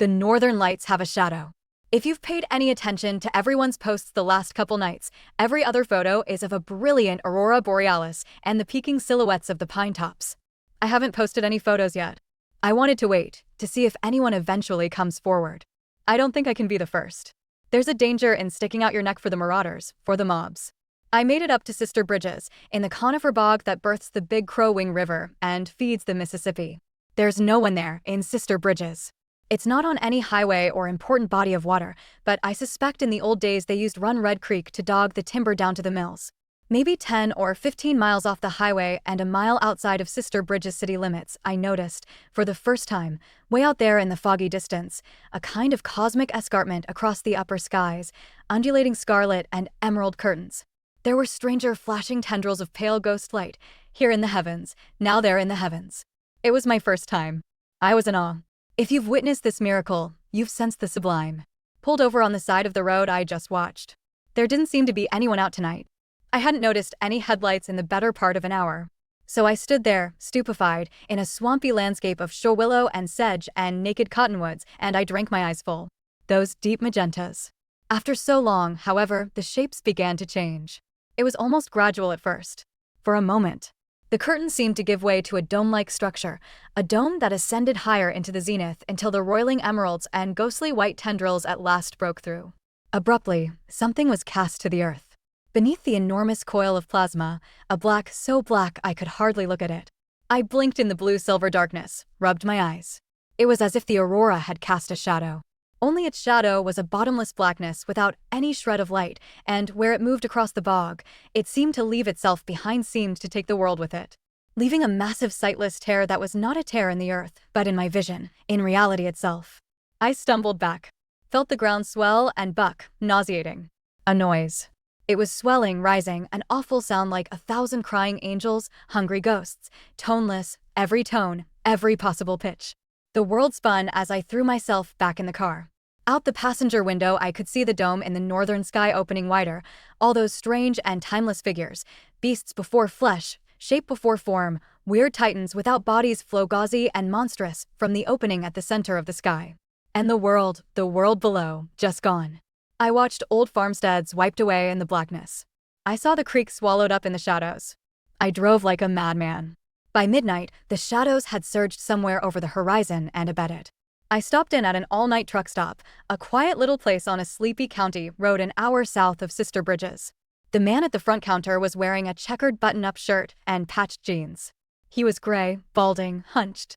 The northern lights have a shadow. If you've paid any attention to everyone's posts the last couple nights, every other photo is of a brilliant aurora borealis and the peaking silhouettes of the pine tops. I haven't posted any photos yet. I wanted to wait to see if anyone eventually comes forward. I don't think I can be the first. There's a danger in sticking out your neck for the marauders, for the mobs. I made it up to Sister Bridges, in the conifer bog that births the Big Crow Wing River and feeds the Mississippi. There's no one there in Sister Bridges. It's not on any highway or important body of water, but I suspect in the old days they used Run Red Creek to dog the timber down to the mills. Maybe 10 or 15 miles off the highway and a mile outside of Sister Bridges city limits, I noticed, for the first time, way out there in the foggy distance, a kind of cosmic escarpment across the upper skies, undulating scarlet and emerald curtains. There were stranger flashing tendrils of pale ghost light, here in the heavens, now there in the heavens. It was my first time. I was in awe. If you've witnessed this miracle, you've sensed the sublime. Pulled over on the side of the road I just watched. There didn't seem to be anyone out tonight. I hadn't noticed any headlights in the better part of an hour. So I stood there, stupefied, in a swampy landscape of showwillow and sedge and naked cottonwoods, and I drank my eyes full. Those deep magentas. After so long, however, the shapes began to change. It was almost gradual at first. For a moment, the curtain seemed to give way to a dome-like structure, a dome that ascended higher into the zenith until the roiling emeralds and ghostly white tendrils at last broke through. Abruptly, something was cast to the earth. Beneath the enormous coil of plasma, a black so black I could hardly look at it. I blinked in the blue-silver darkness, rubbed my eyes. It was as if the aurora had cast a shadow. Only its shadow was a bottomless blackness without any shred of light, and where it moved across the bog, it seemed to leave itself behind seemed to take the world with it, leaving a massive sightless tear that was not a tear in the earth, but in my vision, in reality itself. I stumbled back, felt the ground swell and buck, nauseating. A noise. It was swelling, rising, an awful sound like 1,000 crying angels, hungry ghosts, toneless, every tone, every possible pitch. The world spun as I threw myself back in the car. Out the passenger window I could see the dome in the northern sky opening wider, all those strange and timeless figures, beasts before flesh, shape before form, weird titans without bodies flow gauzy and monstrous from the opening at the center of the sky. And the world below, just gone. I watched old farmsteads wiped away in the blackness. I saw the creek swallowed up in the shadows. I drove like a madman. By midnight, the shadows had surged somewhere over the horizon and abetted. I stopped in at an all-night truck stop, a quiet little place on a sleepy county road an hour south of Sister Bridges. The man at the front counter was wearing a checkered button-up shirt and patched jeans. He was gray, balding, hunched.